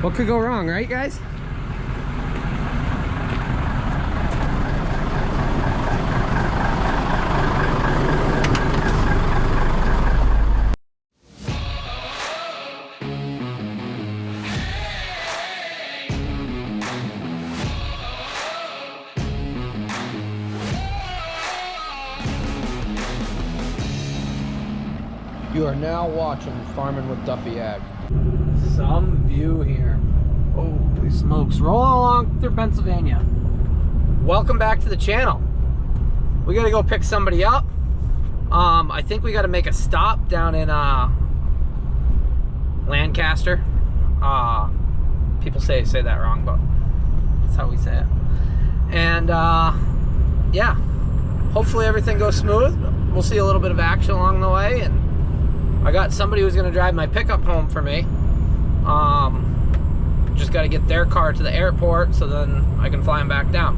What could go wrong, right, guys? You are now watching Farming with Duffy Ag. Some view here. Holy smokes. Rolling along through Pennsylvania. Welcome back to the channel. We gotta go pick somebody up. I think we gotta make a stop down in Lancaster. People say that wrong, but that's how we say it. And yeah, hopefully everything goes smooth. We'll see a little bit of action along the way, and I got somebody who's gonna drive my pickup home for me. Just got to get their car to the airport so then I can fly them back down.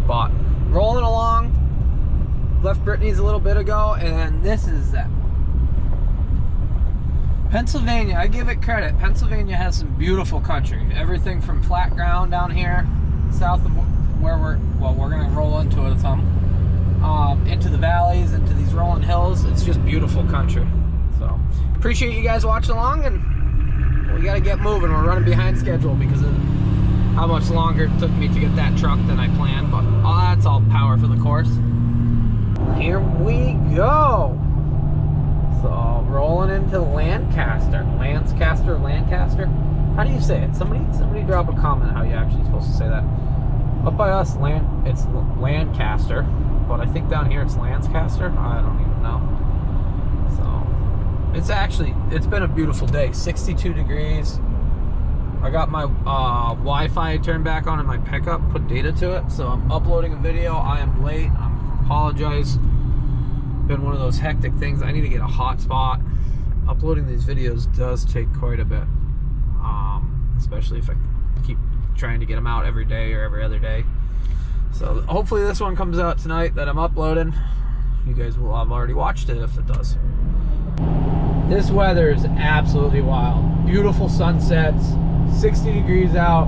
But rolling along, left Brittany's a little bit ago, and this is that. Pennsylvania, I give it credit. Pennsylvania has some beautiful country. Everything from flat ground down here, south of where we're gonna roll into it some, into the valleys, into these rolling hills. It's just beautiful country. So appreciate you guys watching along, and we got to get moving. We're running behind schedule because of how much longer it took me to get that truck than I planned, but that's all power for the course. Here we go. So rolling into Lancaster. Lancaster? How do you say it? Somebody drop a comment how you actually supposed to say that. Up by us, it's Lancaster, but I think down here it's Lancaster. I don't even know. It's been a beautiful day. 62 degrees. I got my Wi-Fi turned back on in my pickup, put data to it, so I'm uploading a video. I am late. I apologize. Been one of those hectic things. I need to get a hotspot. Uploading these videos does take quite a bit, especially if I keep trying to get them out every day or every other day. So hopefully this one comes out tonight that I'm uploading. You guys will have already watched it if it does. This weather is absolutely wild. Beautiful sunsets, 60 degrees out,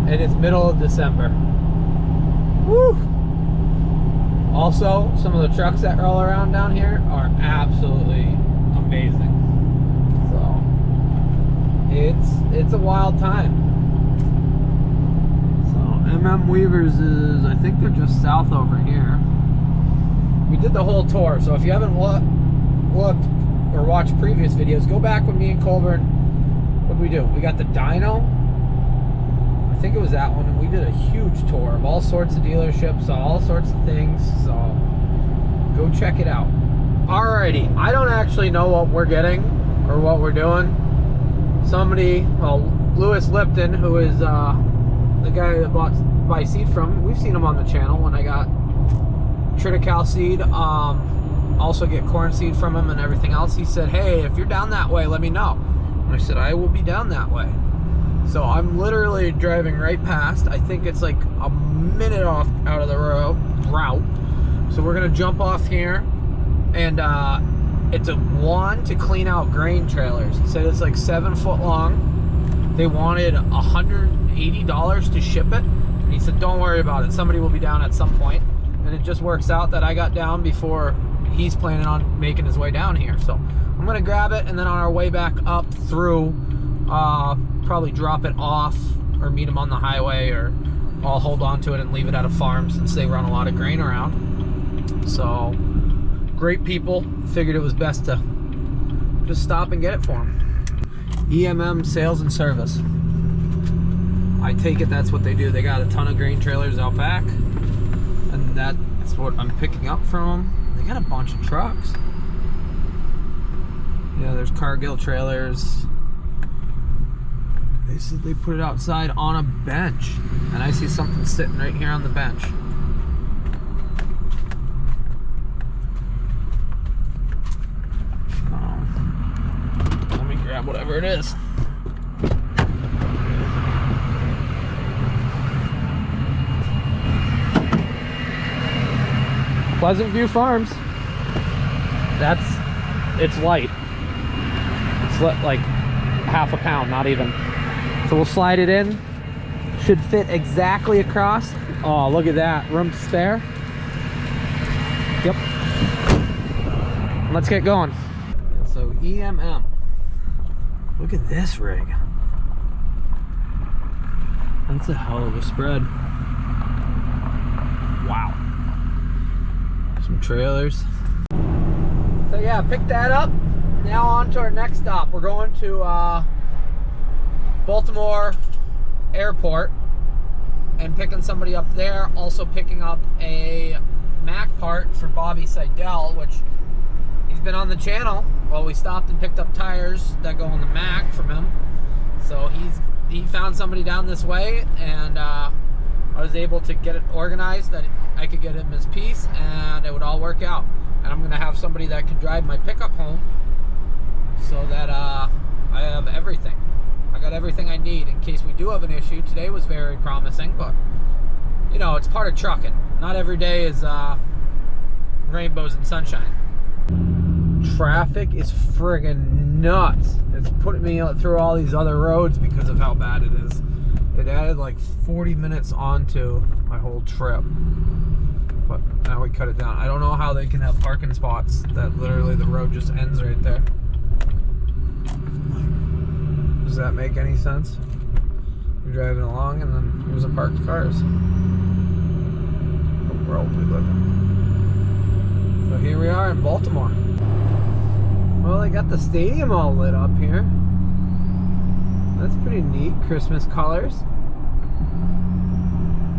and it's middle of December. Woo! Also, some of the trucks that roll around down here are absolutely amazing. So, it's a wild time. So, MM Weavers is, I think they're just south over here. We did the whole tour, so if you haven't looked or watched previous videos, go back with me and Colburn. What did we do? We got the dyno. I think it was that one, and we did a huge tour of all sorts of dealerships, all sorts of things, so go check it out. Alrighty, I don't actually know what we're getting or what we're doing. Somebody, well, Lewis Lipton, who is the guy that buy seed from, we've seen him on the channel when I got triticale seed, also get corn seed from him and everything else. He said, hey, if you're down that way, let me know. And I said, I will be down that way. So I'm literally driving right past. I think it's like a minute off out of the route. So we're gonna jump off here, and it's a one to clean out grain trailers. It said it's like 7 foot long. They wanted $180 to ship it. And he said, don't worry about it. Somebody will be down at some point. And it just works out that I got down before he's planning on making his way down here. So I'm gonna grab it, and then on our way back up through, probably drop it off or meet him on the highway, or I'll hold on to it and leave it at a farm since they run a lot of grain around. So great people, figured it was best to just stop and get it for them. EMM Sales and Service. I take it that's what they do. They got a ton of grain trailers out back, and that's what I'm picking up from them. They got a bunch of trucks. Yeah, there's Cargill trailers. They said they put it outside on a bench, and I see something sitting right here on the bench. Let me grab whatever it is. Pleasant View Farms. It's light. It's like half a pound, not even. So we'll slide it in. Should fit exactly across. Oh, look at that, room to spare. Yep. Let's get going. So EMM. Look at this rig. That's a hell of a spread. Wow. Some trailers. So yeah, pick that up. Now on to our next stop. We're going to Baltimore Airport and picking somebody up there. Also picking up a Mack part for Bobby Seidel, which he's been on the channel. Well, we stopped and picked up tires that go on the Mack from him. So he found somebody down this way, and I was able to get it organized that I could get him his piece and it would all work out. And I'm gonna have somebody that can drive my pickup home so that I have everything. I got everything I need in case we do have an issue. Today was very promising, but you know, it's part of trucking. Not every day is rainbows and sunshine. Traffic is friggin' nuts. It's putting me through all these other roads because of how bad it is. It added like 40 minutes onto my whole trip. But now we cut it down. I don't know how they can have parking spots that literally the road just ends right there. Does that make any sense? You're driving along and then there's a parked cars. What world we live in. So here we are in Baltimore. Well, they got the stadium all lit up here. That's pretty neat. Christmas colors.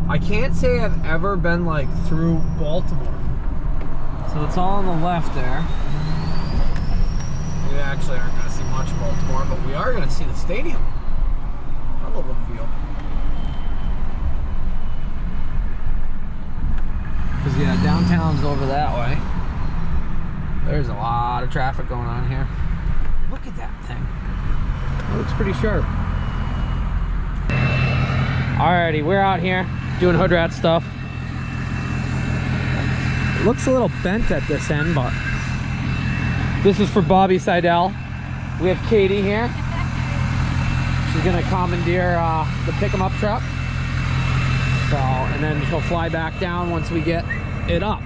I can't say I've ever been like through Baltimore. So it's all on the left there. We actually aren't going to see much of Baltimore, but we are going to see the stadium. Hell of a view. Because yeah, downtown's over that way. There's a lot of traffic going on here. Look at that thing. It looks pretty sharp. Alrighty, we're out here doing hood rat stuff. It looks a little bent at this end, but this is for Bobby Seidel. We have Katie here. She's gonna commandeer the pick-em-up truck. So, and then she'll fly back down once we get it up.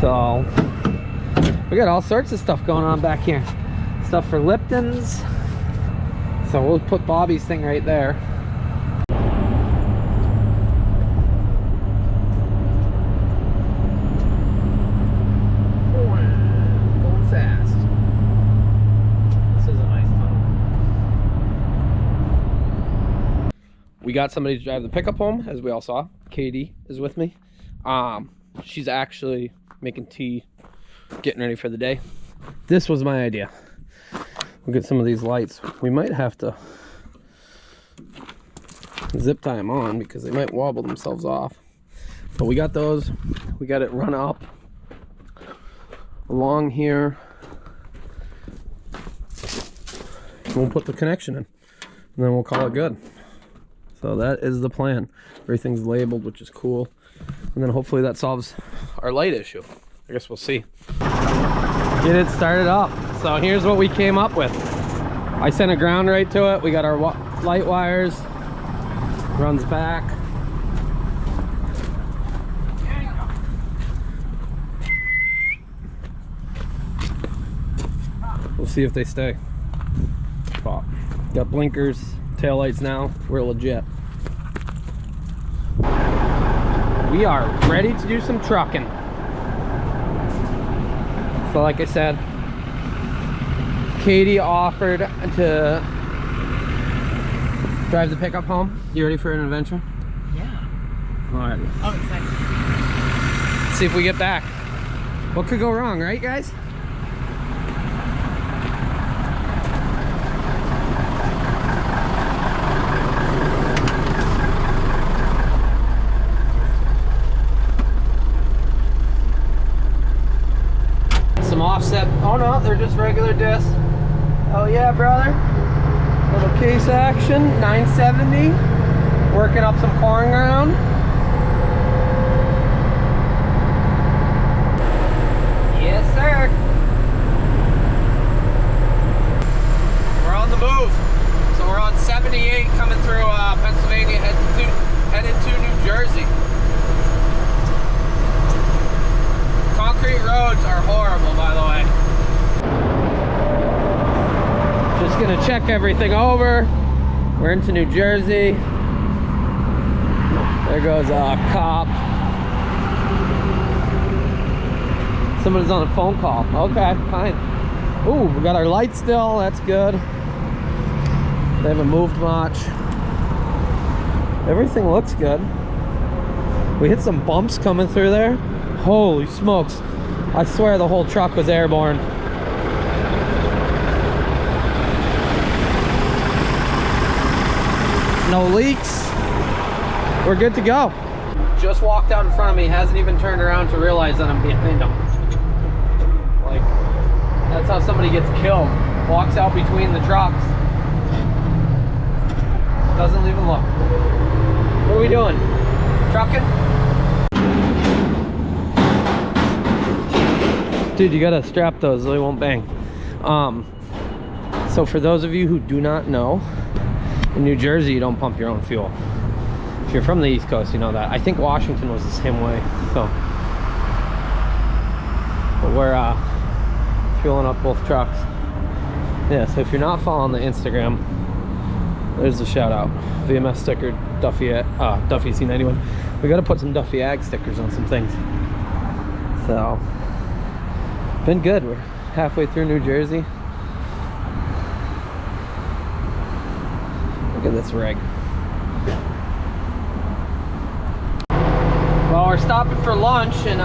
So, we got all sorts of stuff going on back here. Stuff for Lipton's. So we'll put Bobby's thing right there. Going fast. This is a nice tunnel. We got somebody to drive the pickup home, as we all saw. Katie is with me. She's actually making tea, getting ready for the day. This was my idea. We'll get some of these lights. We might have to zip tie them on because they might wobble themselves off. But we got those. We got it run up along here. We'll put the connection in and then we'll call it good. So that is the plan. Everything's labeled, which is cool. And then hopefully that solves our light issue. I guess we'll see. Get it started up. So here's what we came up with. I sent a ground right to it. We got our light wires. Runs back. We'll see if they stay. Pop. Got blinkers, tail lights now. We're legit. We are ready to do some trucking. So like I said, Katie offered to drive the pickup home. You ready for an adventure? Yeah. Alright. Oh, excited. See if we get back. What could go wrong, right guys? Offset. Oh no, they're just regular discs. Oh yeah, brother. Little case action, 970. Working up some corn ground. Yes, sir. We're on the move. So we're on 28 coming through Pennsylvania, headed to New Jersey. Concrete roads are horrible, by the way. Just gonna check everything over. We're into New Jersey. There goes a cop. Someone's on a phone call. Okay, fine. Ooh, we got our lights still. That's good. They haven't moved much. Everything looks good. We hit some bumps coming through there. Holy smokes. I swear the whole truck was airborne. No leaks. We're good to go. Just walked out in front of me, hasn't even turned around to realize that I'm behind him. Like, that's how somebody gets killed. Walks out between the trucks. Doesn't even look. What are we doing? Trucking? Dude, you gotta strap those so they won't bang. So for those of you who do not know, in New Jersey you don't pump your own fuel. If you're from the East Coast, you know that. I think Washington was the same way. So, but we're fueling up both trucks. Yeah, so if you're not following the Instagram, there's a shout out. VMS sticker, Duffy C91. We gotta put some Duffy Ag stickers on some things. So, been good. We're halfway through New Jersey. Look at this rig. Well, we're stopping for lunch, and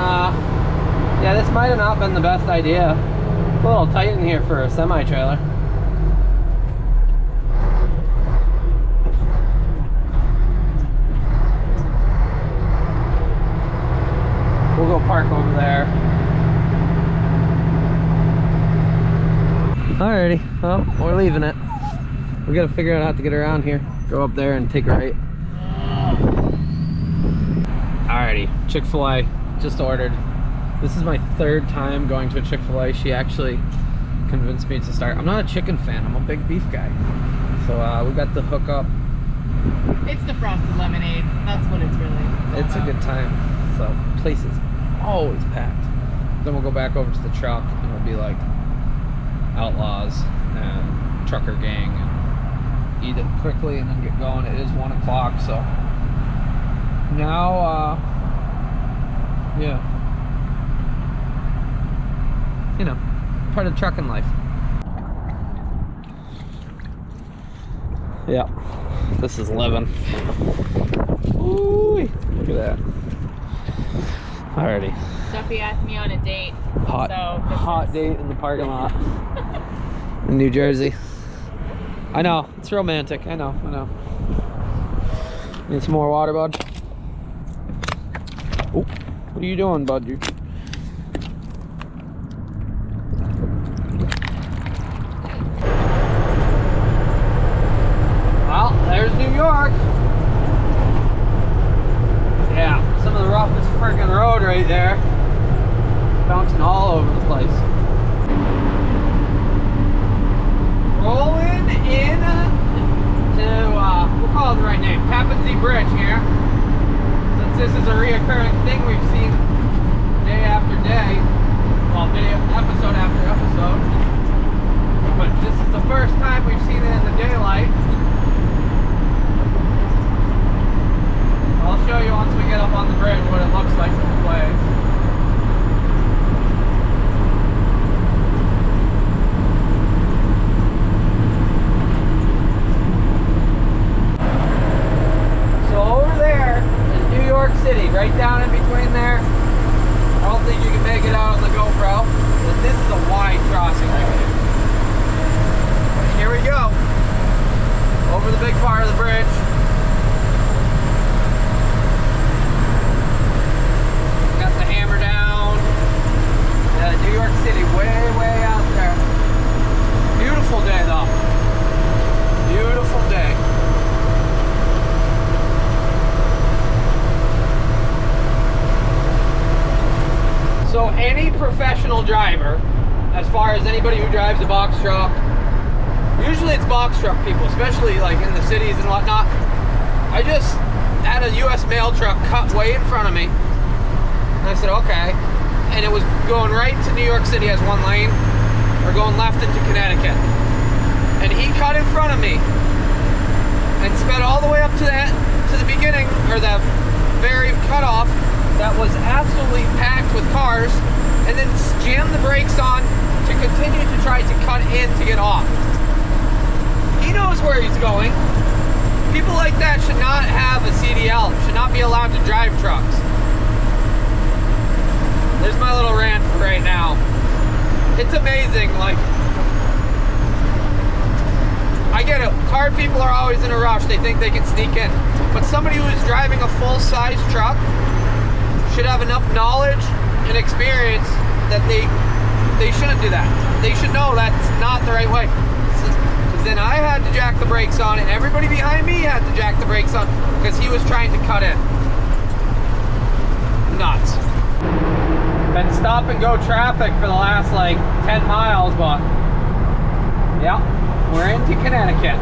yeah, this might have not been the best idea. It's a little tight in here for a semi-trailer. We'll go park over there. Alrighty, well, we're leaving it. We gotta figure out how to get around here. Go up there and take a right. Alrighty, Chick-fil-A, just ordered. This is my third time going to a Chick-fil-A. She actually convinced me to start. I'm not a chicken fan, I'm a big beef guy. So we got the hookup. It's the frosted lemonade, that's what it's really It's about. A good time. So, place is always packed. Then we'll go back over to the truck and it'll be like Outlaws and Trucker Gang and eat it quickly and then get going. It is 1 o'clock, so now yeah, you know, part of trucking life. Yeah, this is living. Ooh, look at that. Alrighty. Duffy asked me on a date. Hot date in the parking lot in New Jersey. I know, it's romantic. I know. Need some more water, bud? Oh, what are you doing, bud? Well, there's New York. Yeah, some of the roughest friggin' road right there. Bouncing all over the place. Rolling in to, we'll call it the right name, Tappan Zee Bridge here. Since this is a reoccurring thing we've seen day after day, well, episode after episode, but this is the first time we've seen it in the daylight. I'll show you once we get up on the bridge what it looks like from the way. City, right down in between there. I don't think you can make it out on the GoPro, but this is a wide crossing right here. And here we go, over the big part of the bridge. Got the hammer down. New York City, way out there. Beautiful day though. Beautiful day. So any professional driver, as far as anybody who drives a box truck Usually it's box truck people, especially like in the cities and whatnot. I just had a US mail truck cut way in front of me. And I said, okay. And it was going right to New York City as one lane, or going left into Connecticut. And he cut in front of me and sped all the way up to the beginning, or the very cutoff that was absolutely packed with cars, and then jammed the brakes on to continue to try to cut in to get off. He knows where he's going. People like that should not have a CDL, should not be allowed to drive trucks. There's my little rant right now. It's amazing, like, I get it, car people are always in a rush, they think they can sneak in. But somebody who is driving a full-size truck should have enough knowledge and experience that they shouldn't do that. They should know that's not the right way. Then I had to jack the brakes on, and everybody behind me had to jack the brakes on because he was trying to cut in. Nuts. Been stop and go traffic for the last like 10 miles, but yeah, we're into Connecticut.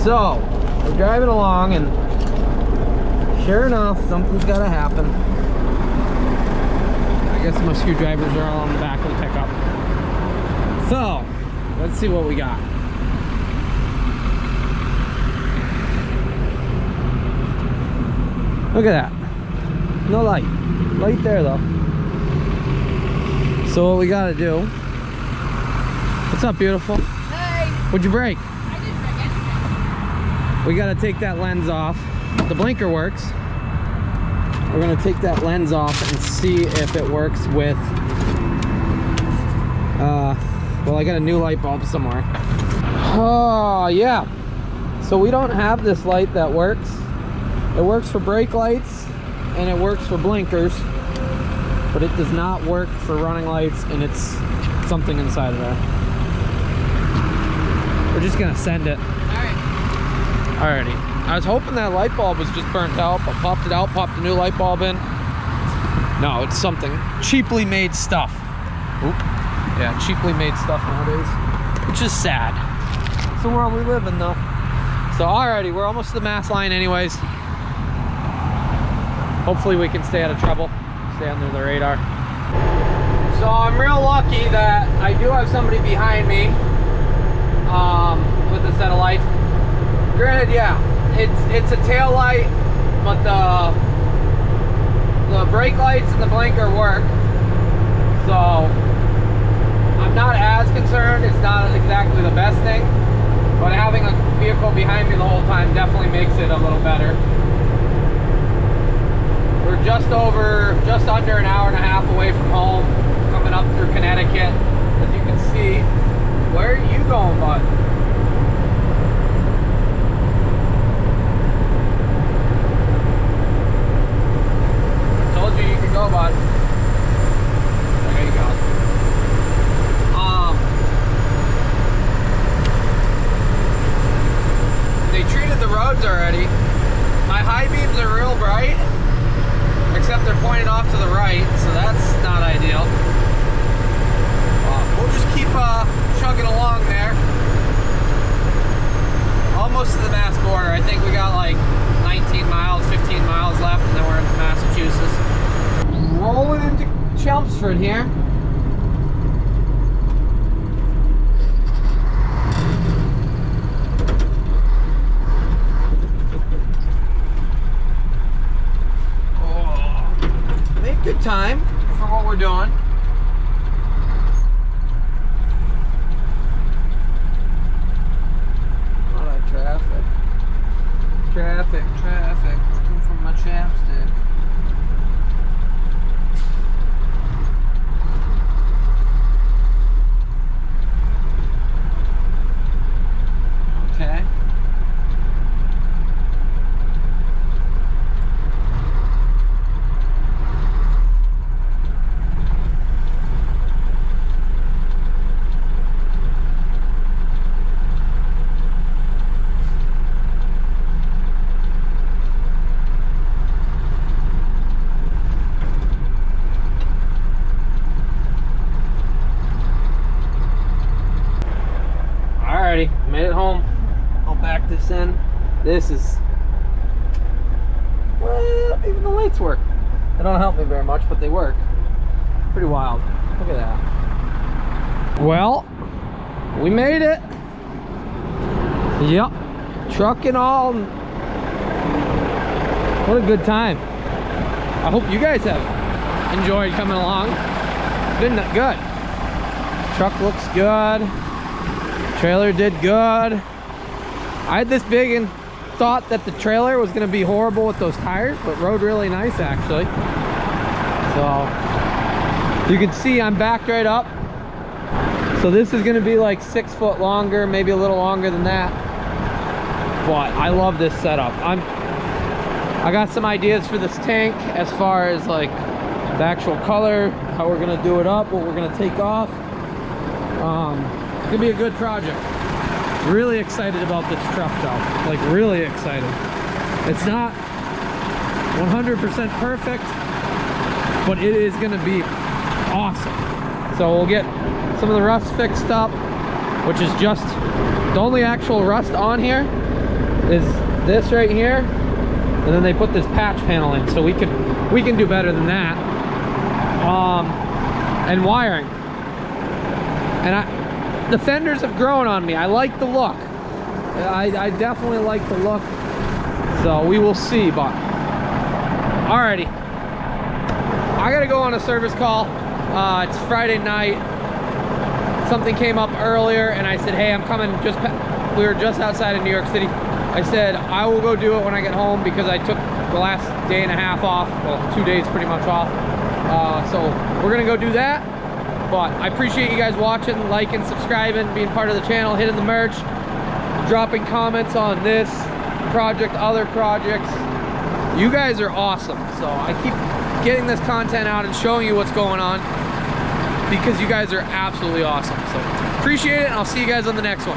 So, we're driving along, and sure enough, something's got to happen. I guess my screwdrivers are all on the back of the pickup. So, let's see what we got. Look at that. No light. Light there, though. So what we got to do... What's up, beautiful? Hey! What'd you break? I didn't break anything. We got to take that lens off. The blinker works. We're going to take that lens off and see if it works with... well, I got a new light bulb somewhere. Oh, yeah. So we don't have this light that works. It works for brake lights and it works for blinkers, but it does not work for running lights, and it's something inside of there. We're just gonna send it. Alrighty. I was hoping that light bulb was just burnt out, but popped it out, popped a new light bulb in. No, it's something cheaply made stuff. Oop. Yeah, cheaply made stuff nowadays, which is sad. It's the world we live in, though. So alrighty, we're almost to the Mass line anyways. Hopefully we can stay out of trouble, stay under the radar. So I'm real lucky that I do have somebody behind me with a set of lights. Granted, yeah, it's a tail light, but the brake lights and the blinker work. So I'm not as concerned. It's not exactly the best thing, but having a vehicle behind me the whole time definitely makes it a little better. We're just under an hour and a half away from home, coming up through Connecticut. As you can see, where are you going, bud? I told you you could go, bud. drifts in. This is, well, even the lights work. They don't help me very much, but they work. Pretty wild. Look at that. Well, we made it. Yep, truck and all. What a good time. I hope you guys have enjoyed coming along. It's been good. Truck looks good. Trailer did good. I had this big and thought that the trailer was going to be horrible with those tires, but rode really nice actually. So you can see I'm backed right up. So this is going to be like 6 foot longer, maybe a little longer than that. But I love this setup. I got some ideas for this tank as far as like the actual color, how we're going to do it up, what we're going to take off. It's going to be a good project. Really excited about this truck though, like really excited. It's not 100% perfect, but it is going to be awesome. So we'll get some of the rust fixed up, which is just the only actual rust on here is this right here, and then they put this patch panel in, so we can do better than that. And wiring, and the fenders have grown on me. I like the look. I definitely like the look. So we will see, but alrighty. I gotta go on a service call. It's Friday night. Something came up earlier and I said, hey, I'm coming we were just outside of New York City. I said, I will go do it when I get home because I took the last day and a half off. Well, 2 days pretty much off. So we're gonna go do that. But I appreciate you guys watching, liking, subscribing, being part of the channel, hitting the merch, dropping comments on this project, other projects. You guys are awesome. So I keep getting this content out and showing you what's going on because you guys are absolutely awesome. So appreciate it, and I'll see you guys on the next one.